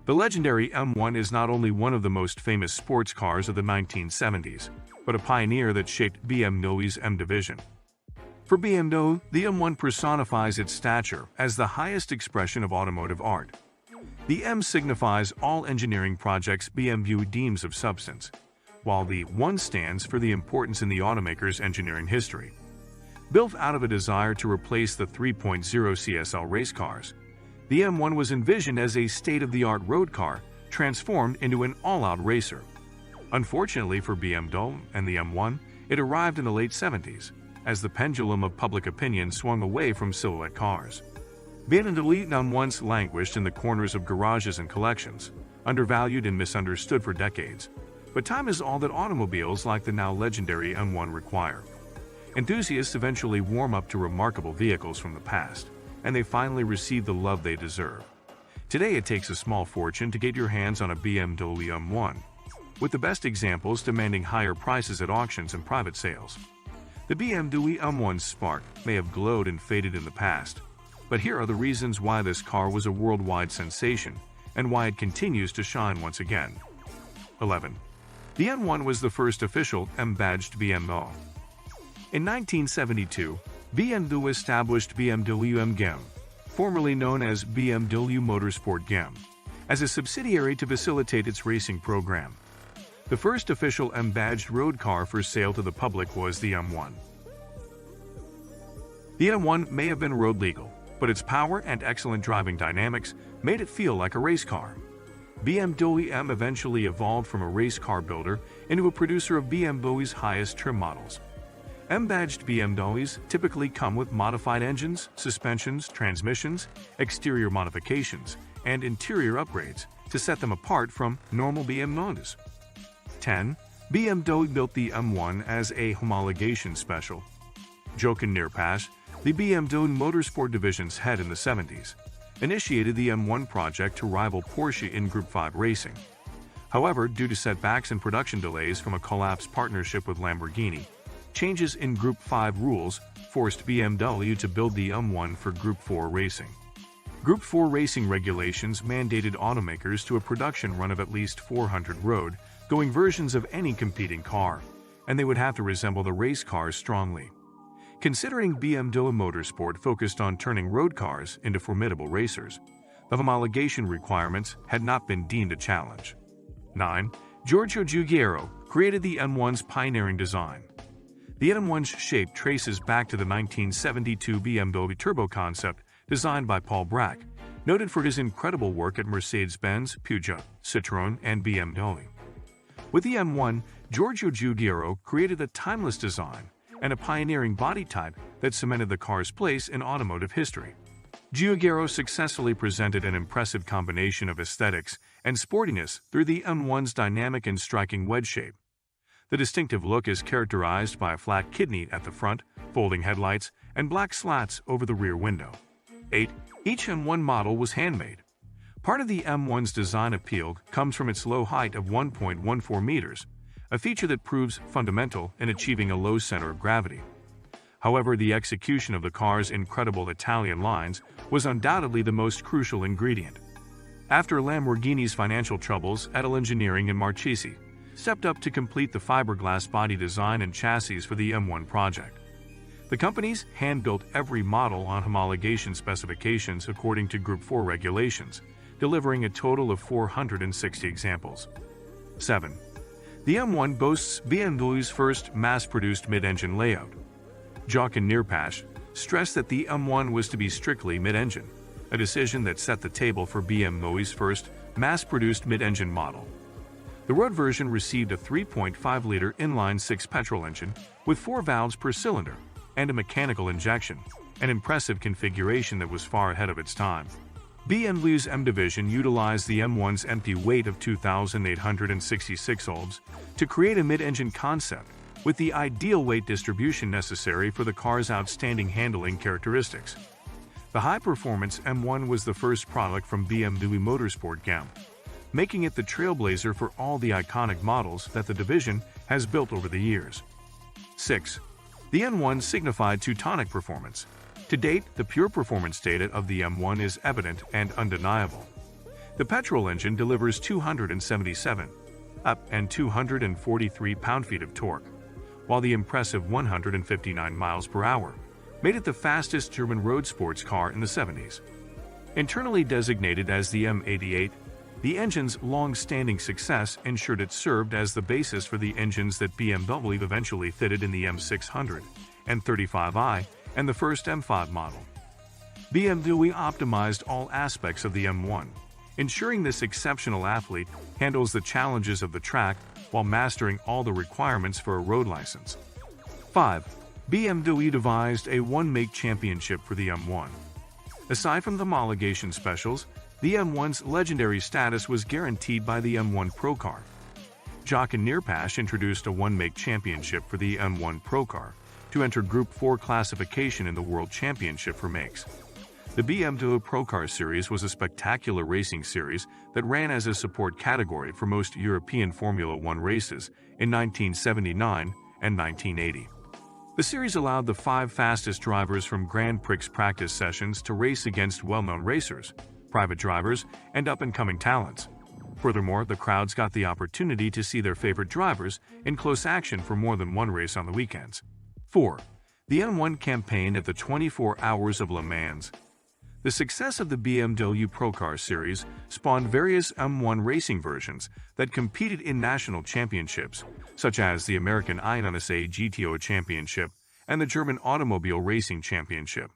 The legendary M1 is not only one of the most famous sports cars of the 1970s, but a pioneer that shaped BMW's M division. For BMW, the M1 personifies its stature as the highest expression of automotive art. The M signifies all engineering projects BMW deems of substance, while the 1 stands for the importance in the automaker's engineering history. Built out of a desire to replace the 3.0 CSL race cars, the M1 was envisioned as a state-of-the-art road car transformed into an all-out racer. Unfortunately for BMW and the M1, it arrived in the late 70s, as the pendulum of public opinion swung away from silhouette cars. BMW M1s languished in the corners of garages and collections, undervalued and misunderstood for decades. But time is all that automobiles like the now legendary M1 require. Enthusiasts eventually warm up to remarkable vehicles from the past, and they finally receive the love they deserve. Today it takes a small fortune to get your hands on a BMW M1, with the best examples demanding higher prices at auctions and private sales. The BMW M1's spark may have glowed and faded in the past, but here are the reasons why this car was a worldwide sensation and why it continues to shine once again. 11. The M1 was the first official M-badged BMW. In 1972, BMW established BMW M GmbH, formerly known as BMW Motorsport GmbH, as a subsidiary to facilitate its racing program. The first official M-badged road car for sale to the public was the M1. The M1 may have been road legal, but its power and excellent driving dynamics made it feel like a race car. BMW M eventually evolved from a race car builder into a producer of BMW's highest trim models. M-badged BMWs typically come with modified engines, suspensions, transmissions, exterior modifications, and interior upgrades to set them apart from normal BMWs. 10. BMW built the M1 as a homologation special. Jochen Neerpasch, the BMW Motorsport division's head in the 70s, initiated the M1 project to rival Porsche in Group 5 racing. However, due to setbacks and production delays from a collapsed partnership with Lamborghini, changes in Group 5 rules forced BMW to build the M1 for Group 4 racing. Group 4 racing regulations mandated automakers to a production run of at least 400 road-going versions of any competing car, and they would have to resemble the race cars strongly. Considering BMW Motorsport focused on turning road cars into formidable racers, the homologation requirements had not been deemed a challenge. 9. Giorgio Giugiaro created the M1's pioneering design. The M1's shape traces back to the 1972 BMW turbo concept designed by Paul Bracq, noted for his incredible work at Mercedes-Benz, Peugeot, Citroën, and BMW. With the M1, Giorgio Giugiaro created a timeless design and a pioneering body type that cemented the car's place in automotive history. Giugiaro successfully presented an impressive combination of aesthetics and sportiness through the M1's dynamic and striking wedge shape. The distinctive look is characterized by a flat kidney at the front, folding headlights, and black slats over the rear window. 8. Each M1 model was handmade. Part of the M1's design appeal comes from its low height of 1.14 meters, a feature that proves fundamental in achieving a low center of gravity. However, the execution of the car's incredible Italian lines was undoubtedly the most crucial ingredient. After Lamborghini's financial troubles, Etal Engineering and Marchesi stepped up to complete the fiberglass body design and chassis for the M1 project. The companies hand-built every model on homologation specifications according to Group 4 regulations, delivering a total of 460 examples. 7. The M1 boasts BMW's first mass-produced mid-engine layout. Jochen Neerpasch stressed that the M1 was to be strictly mid-engine, a decision that set the table for BMW's first mass-produced mid-engine model. The road version received a 3.5-liter inline-six petrol engine with 4 valves per cylinder and a mechanical injection, an impressive configuration that was far ahead of its time. BMW's M division utilized the M1's empty weight of 2,866 ohms to create a mid-engine concept with the ideal weight distribution necessary for the car's outstanding handling characteristics. The high-performance M1 was the first product from BMW Motorsport GmbH, making it the trailblazer for all the iconic models that the division has built over the years. 6. The M1 signified Teutonic performance. To date, the pure performance data of the M1 is evident and undeniable. The petrol engine delivers 277 up and 243 pound-feet of torque, while the impressive 159 miles per hour made it the fastest German road sports car in the 70s. Internally designated as the M88, the engine's long-standing success ensured it served as the basis for the engines that BMW eventually fitted in the M600, M35i, and the first M5 model. BMW optimized all aspects of the M1, ensuring this exceptional athlete handles the challenges of the track while mastering all the requirements for a road license. 5. BMW devised a one-make championship for the M1. Aside from the homologation specials, the M1's legendary status was guaranteed by the M1 Pro Car. Jochen Neerpasch introduced a one-make championship for the M1 Pro Car to enter Group 4 classification in the World Championship for makes. The BMW Pro Car Series was a spectacular racing series that ran as a support category for most European Formula One races in 1979 and 1980. The series allowed the 5 fastest drivers from Grand Prix practice sessions to race against well-known racers, private drivers, and up-and-coming talents. Furthermore, the crowds got the opportunity to see their favorite drivers in close action for more than one race on the weekends. 4. The M1 campaign at the 24 Hours of Le Mans. The success of the BMW Pro Car Series spawned various M1 racing versions that competed in national championships, such as the American INSA GTO Championship and the German Automobile Racing Championship.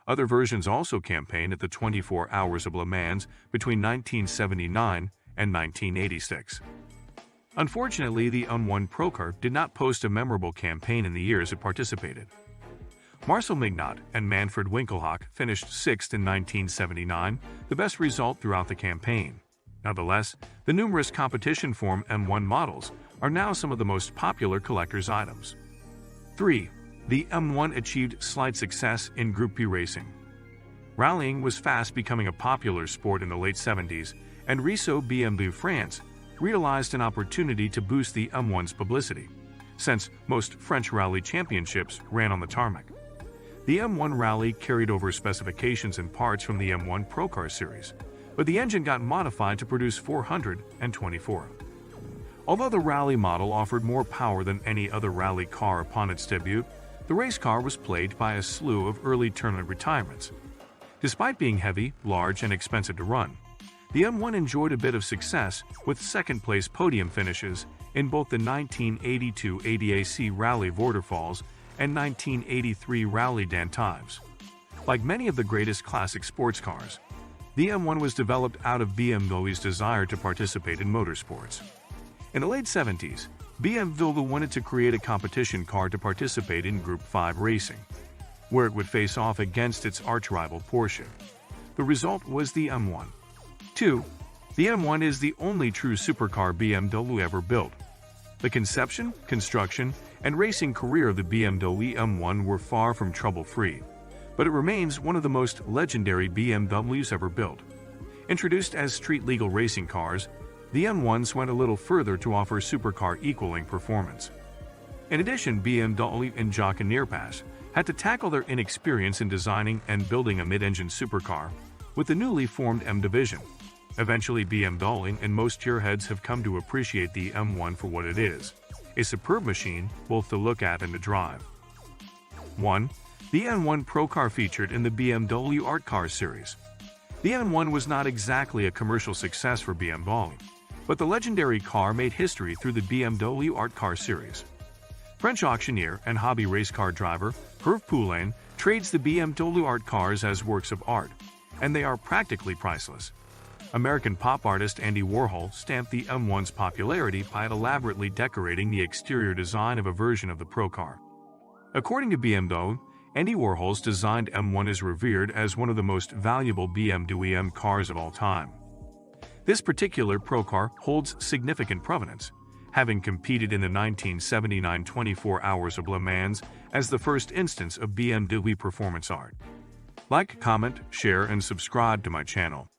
Other versions also campaigned at the 24 Hours of Le Mans between 1979 and 1986. Unfortunately, the M1 Pro Car did not post a memorable campaign in the years it participated. Marcel Mignot and Manfred Winkelhock finished 6th in 1979, the best result throughout the campaign. Nonetheless, the numerous competition form M1 models are now some of the most popular collector's items. 3. The M1 achieved slight success in Group B racing. Rallying was fast becoming a popular sport in the late 70s, and Riso BMW France realized an opportunity to boost the M1's publicity, since most French rally championships ran on the tarmac. The M1 Rally carried over specifications and parts from the M1 Pro Car Series, but the engine got modified to produce 424. Although the Rally model offered more power than any other rally car upon its debut, the race car was plagued by a slew of early tournament retirements. Despite being heavy, large, and expensive to run, the M1 enjoyed a bit of success with second-place podium finishes in both the 1982 ADAC Rally Waterfalls and 1983 Rally d'Antibes. Like many of the greatest classic sports cars, the M1 was developed out of BMW's desire to participate in motorsports. In the late 70s, BMW wanted to create a competition car to participate in Group 5 racing, where it would face off against its arch-rival Porsche. The result was the M1. 2. The M1 is the only true supercar BMW ever built. The conception, construction, and racing career of the BMW M1 were far from trouble-free, but it remains one of the most legendary BMWs ever built. Introduced as street-legal racing cars, the M1s went a little further to offer supercar equaling performance. In addition, BMW and Jochen Neerpasch had to tackle their inexperience in designing and building a mid-engine supercar with the newly formed M division. Eventually, BMW and most gearheads have come to appreciate the M1 for what it is, a superb machine both to look at and to drive. 1. The M1 Pro Car featured in the BMW Art Car series. The M1 was not exactly a commercial success for BMW, but the legendary car made history through the BMW Art Car series. French auctioneer and hobby race car driver Hervé Poulain trades the BMW Art Cars as works of art, and they are practically priceless. American pop artist Andy Warhol stamped the M1's popularity by elaborately decorating the exterior design of a version of the Pro Car. According to BMW, Andy Warhol's designed M1 is revered as one of the most valuable BMW M cars of all time. This particular Pro Car holds significant provenance, having competed in the 1979 24 Hours of Le Mans as the first instance of BMW performance art. Like, comment, share, and subscribe to my channel.